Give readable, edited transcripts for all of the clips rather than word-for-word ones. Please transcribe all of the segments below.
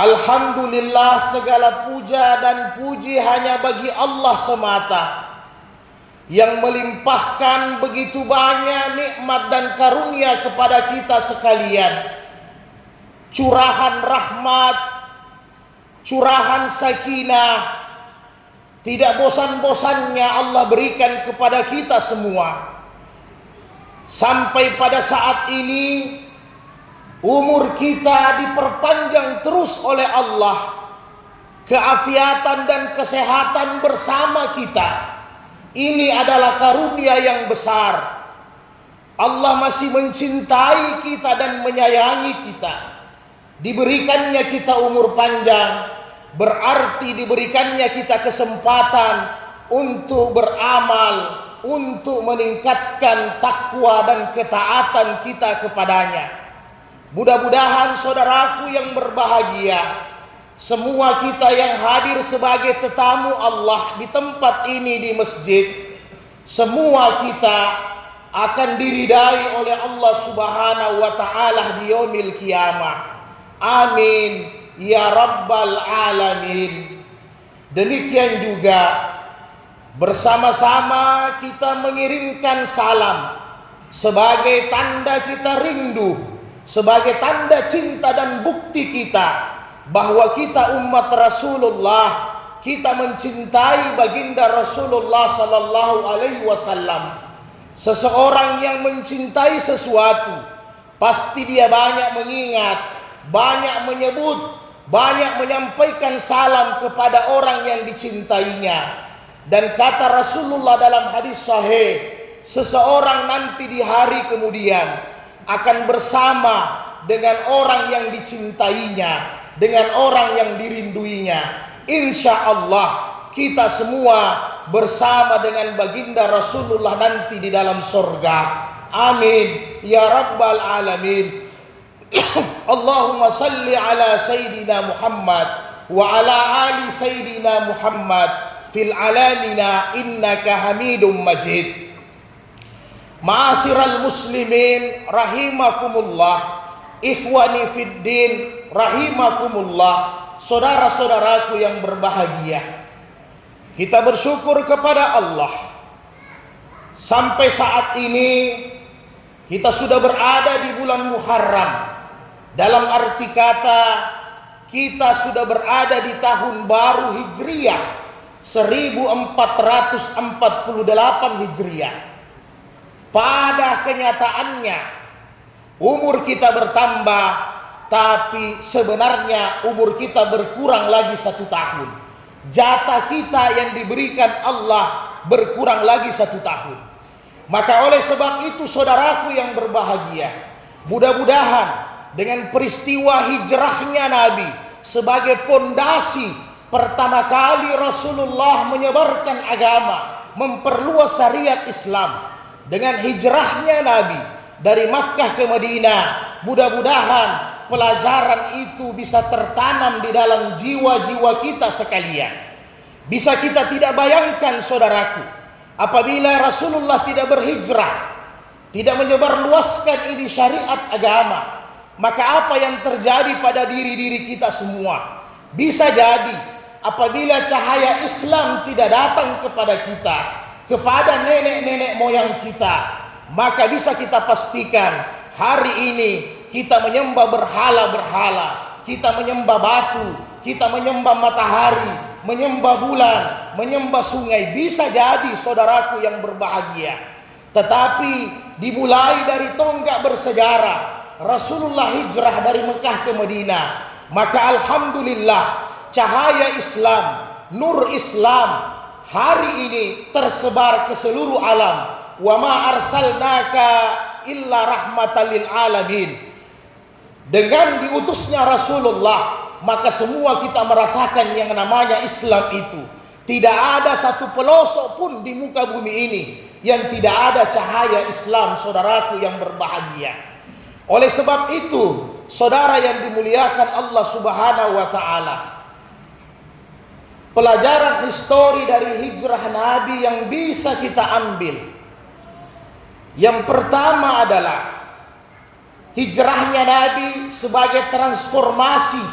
Alhamdulillah, segala puja dan puji hanya bagi Allah semata, yang melimpahkan begitu banyak nikmat dan karunia kepada kita sekalian. Curahan rahmat, curahan sakinah, tidak bosan-bosannya Allah berikan kepada kita semua. Sampai pada saat ini umur kita diperpanjang terus oleh Allah, keafiatan dan kesehatan bersama kita. Ini adalah karunia yang besar. Allah masih mencintai kita dan menyayangi kita. Diberikannya kita umur panjang, berarti diberikannya kita kesempatan untuk beramal, untuk meningkatkan takwa dan ketaatan kita kepadanya. Mudah-mudahan saudaraku yang berbahagia, semua kita yang hadir sebagai tetamu Allah di tempat ini di masjid, semua kita akan diridai oleh Allah Subhanahu wa taala di yaumil qiyamah. Amin ya rabbal alamin. Demikian juga bersama-sama kita mengirimkan salam sebagai tanda kita rindu, sebagai tanda cinta dan bukti kita bahwa kita umat Rasulullah, kita mencintai baginda Rasulullah sallallahu alaihi wasallam. Seseorang yang mencintai sesuatu, pasti dia banyak mengingat, banyak menyebut, banyak menyampaikan salam kepada orang yang dicintainya. Dan kata Rasulullah dalam hadis sahih, seseorang nanti di hari kemudian akan bersama dengan orang yang dicintainya, dengan orang yang dirinduinya. Insya Allah kita semua bersama dengan baginda Rasulullah nanti di dalam surga. Amin ya rabbal alamin. Allahumma salli ala Sayyidina Muhammad wa ala ali Sayyidina Muhammad fil alamina innaka hamidum majid. Ma'asyiral muslimin rahimakumullah, ikhwani fid din rahimakumullah, saudara-saudaraku yang berbahagia. Kita bersyukur kepada Allah, sampai saat ini kita sudah berada di bulan Muharram. Dalam arti kata, kita sudah berada di tahun baru Hijriyah 1448 Hijriyah. Pada kenyataannya umur kita bertambah, tapi sebenarnya umur kita berkurang lagi 1 tahun. Jatah kita yang diberikan Allah berkurang lagi 1 tahun. Maka oleh sebab itu saudaraku yang berbahagia, mudah-mudahan dengan peristiwa hijrahnya Nabi sebagai pondasi pertama kali Rasulullah menyebarkan agama, memperluas syariat Islam, dengan hijrahnya Nabi dari Makkah ke Madinah, mudah-mudahan pelajaran itu bisa tertanam di dalam jiwa-jiwa kita sekalian. Bisa kita tidak bayangkan saudaraku, apabila Rasulullah tidak berhijrah, tidak menyebarluaskan ini syariat agama, maka apa yang terjadi pada diri-diri kita semua? Bisa jadi apabila cahaya Islam tidak datang kepada kita, kepada nenek-nenek moyang kita, maka bisa kita pastikan hari ini kita menyembah berhala-berhala, kita menyembah batu, kita menyembah matahari, menyembah bulan, menyembah sungai. Bisa jadi saudaraku yang berbahagia. Tetapi dimulai dari tonggak bersejarah Rasulullah hijrah dari Mekah ke Madinah, maka alhamdulillah cahaya Islam, nur Islam hari ini tersebar ke seluruh alam. Wa ma arsalnaka illa rahmatan lil alamin. Dengan diutusnya Rasulullah, maka semua kita merasakan yang namanya Islam itu. Tidak ada satu pelosok pun di muka bumi ini yang tidak ada cahaya Islam, saudaraku yang berbahagia. Oleh sebab itu, saudara yang dimuliakan Allah Subhanahu wa taala, pelajaran histori dari hijrah Nabi yang bisa kita ambil, yang pertama adalah hijrahnya Nabi sebagai transformasi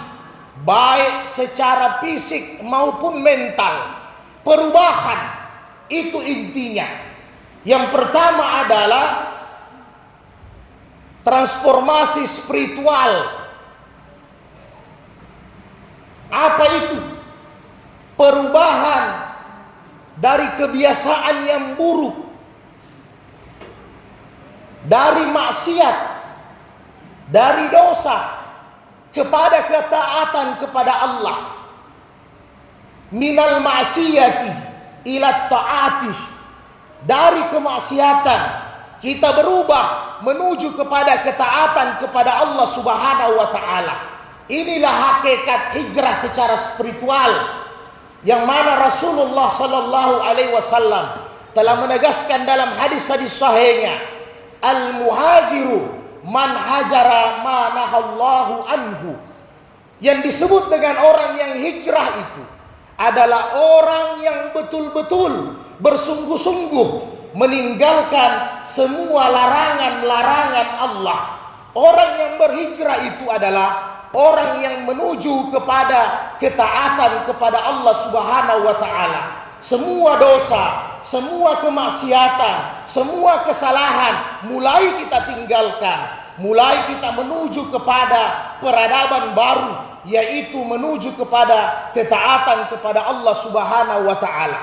baik secara fisik maupun mental. Perubahan itu intinya. Yang pertama adalah transformasi spiritual. Apa itu? Perubahan dari kebiasaan yang buruk, dari maksiat, dari dosa kepada ketaatan kepada Allah. Minal ma'siyati ila ta'ati, dari kemaksiatan kita berubah menuju kepada ketaatan kepada Allah Subhanahu wa taala. Inilah hakikat hijrah secara spiritual yang mana Rasulullah sallallahu alaihi wasallam telah menegaskan dalam hadis-hadis sahihnya, al-muhajiru man hajara ma nahallahu anhu. Yang disebut dengan orang yang hijrah itu adalah orang yang betul-betul bersungguh-sungguh meninggalkan semua larangan-larangan Allah. Orang yang berhijrah itu adalah orang yang menuju kepada ketaatan kepada Allah Subhanahu wa taala. Semua dosa, semua kemaksiatan, semua kesalahan mulai kita tinggalkan, mulai kita menuju kepada peradaban baru, yaitu menuju kepada ketaatan kepada Allah Subhanahu wa taala.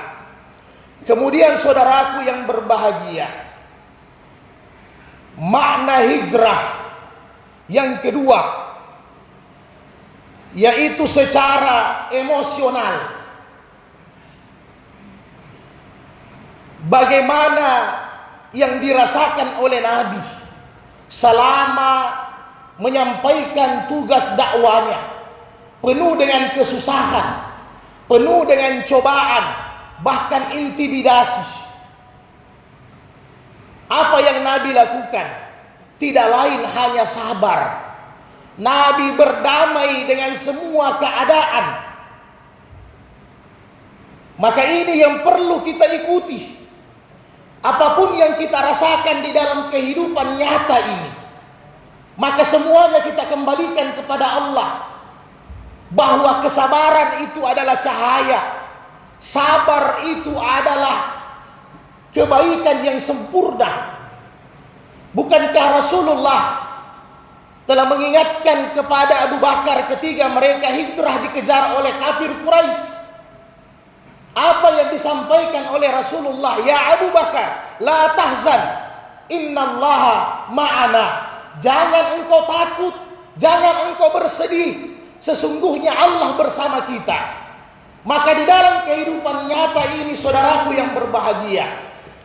Kemudian saudaraku yang berbahagia, makna hijrah yang kedua yaitu secara emosional. Bagaimana yang dirasakan oleh Nabi selama menyampaikan tugas dakwanya, penuh dengan kesusahan, penuh dengan cobaan, bahkan intimidasi. Apa yang Nabi lakukan? Tidak lain hanya sabar. Nabi berdamai dengan semua keadaan. Maka ini yang perlu kita ikuti. Apapun yang kita rasakan di dalam kehidupan nyata ini, maka semuanya kita kembalikan kepada Allah. Bahwa kesabaran itu adalah cahaya, sabar itu adalah kebaikan yang sempurna. Bukankah Rasulullah telah mengingatkan kepada Abu Bakar ketika mereka hijrah dikejar oleh kafir Quraisy? Apa yang disampaikan oleh Rasulullah? Ya Abu Bakar, la tahzan, innallaha ma'ana. Jangan engkau takut, jangan engkau bersedih, sesungguhnya Allah bersama kita. Maka di dalam kehidupan nyata ini, saudaraku yang berbahagia,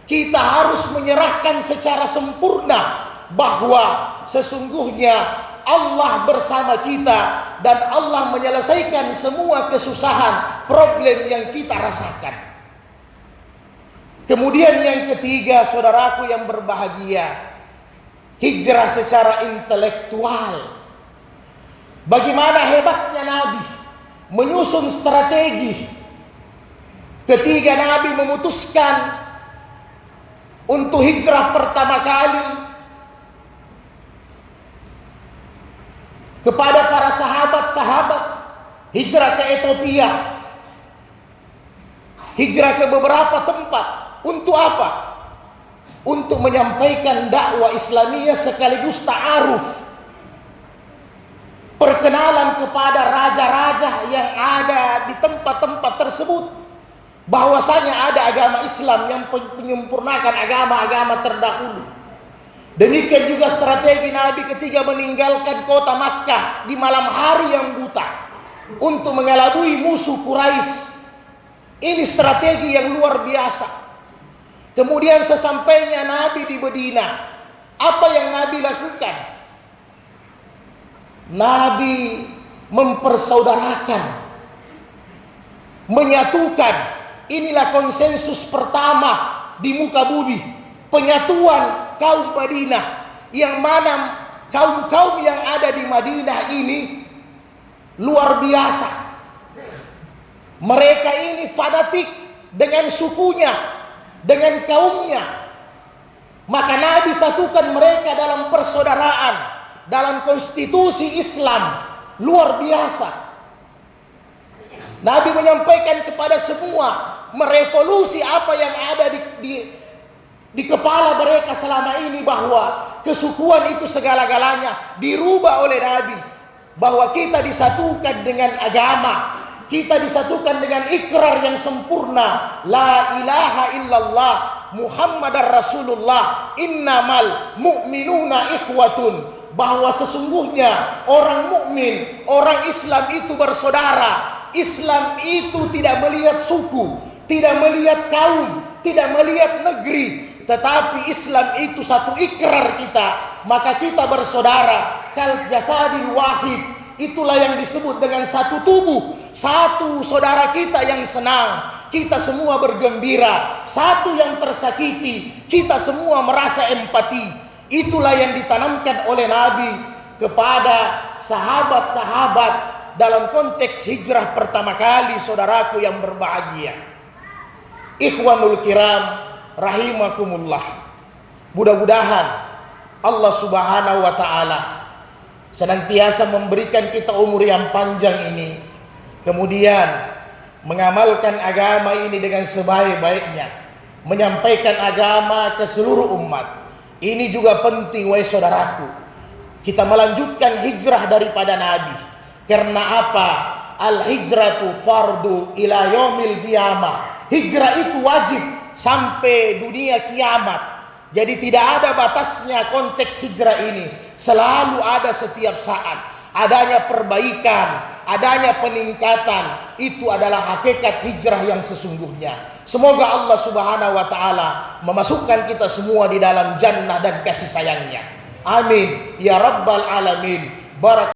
kita harus menyerahkan secara sempurna bahwa sesungguhnya Allah bersama kita dan Allah menyelesaikan semua kesusahan, problem yang kita rasakan. Kemudian yang ketiga, saudaraku yang berbahagia, hijrah secara intelektual. Bagaimana hebatnya Nabi menyusun strategi ketika Nabi memutuskan untuk hijrah pertama kali kepada para sahabat-sahabat, hijrah ke Ethiopia, hijrah ke beberapa tempat. Untuk apa? Untuk menyampaikan dakwah Islamiyah sekaligus ta'aruf, perkenalan kepada raja-raja yang ada di tempat-tempat tersebut, bahwasanya ada agama Islam yang menyempurnakan agama-agama terdahulu. Demikian juga strategi Nabi ketika meninggalkan kota Makkah di malam hari yang buta untuk mengelabui musuh Quraisy. Ini strategi yang luar biasa. Kemudian sesampainya Nabi di Medina, apa yang Nabi lakukan? Nabi mempersaudarakan, menyatukan. Inilah konsensus pertama di muka bumi, penyatuan kaum Madinah, yang mana kaum-kaum yang ada di Madinah ini luar biasa. Mereka ini fanatik dengan sukunya, dengan kaumnya. Maka Nabi satukan mereka dalam persaudaraan, dalam konstitusi Islam luar biasa. Nabi menyampaikan kepada semua, merevolusi apa yang ada di kepala mereka selama ini, bahwa kesukuan itu segala-galanya dirubah oleh Nabi, bahwa kita disatukan dengan agama, kita disatukan dengan ikrar yang sempurna, la ilaha illallah Muhammadar Rasulullah, innamal mu'minuna ikhwatun, bahwa sesungguhnya orang mukmin, orang Islam itu bersaudara. Islam itu tidak melihat suku, tidak melihat kaum, tidak melihat negeri, tetapi Islam itu satu ikrar kita, maka kita bersaudara. Kal jasadil wahid, itulah yang disebut dengan satu tubuh, satu saudara kita yang senang, kita semua bergembira, satu yang tersakiti, kita semua merasa empati. Itulah yang ditanamkan oleh Nabi kepada sahabat-sahabat dalam konteks hijrah pertama kali, saudaraku yang berbahagia. Ikhwanul kiram rahimakumullah. Mudah-mudahan Allah Subhanahu wa taala senantiasa memberikan kita umur yang panjang ini, kemudian mengamalkan agama ini dengan sebaik-baiknya, menyampaikan agama ke seluruh umat. Ini juga penting, wahai saudaraku, kita melanjutkan hijrah daripada Nabi. Karena apa? Al-hijratu fardu ila yaumil qiyamah. Hijrah itu wajib sampai dunia kiamat. Jadi tidak ada batasnya konteks hijrah ini. Selalu ada setiap saat. Adanya perbaikan, adanya peningkatan. Itu adalah hakikat hijrah yang sesungguhnya. Semoga Allah Subhanahu wa taala memasukkan kita semua di dalam jannah dan kasih sayangnya. Amin ya rabbal alamin. Barak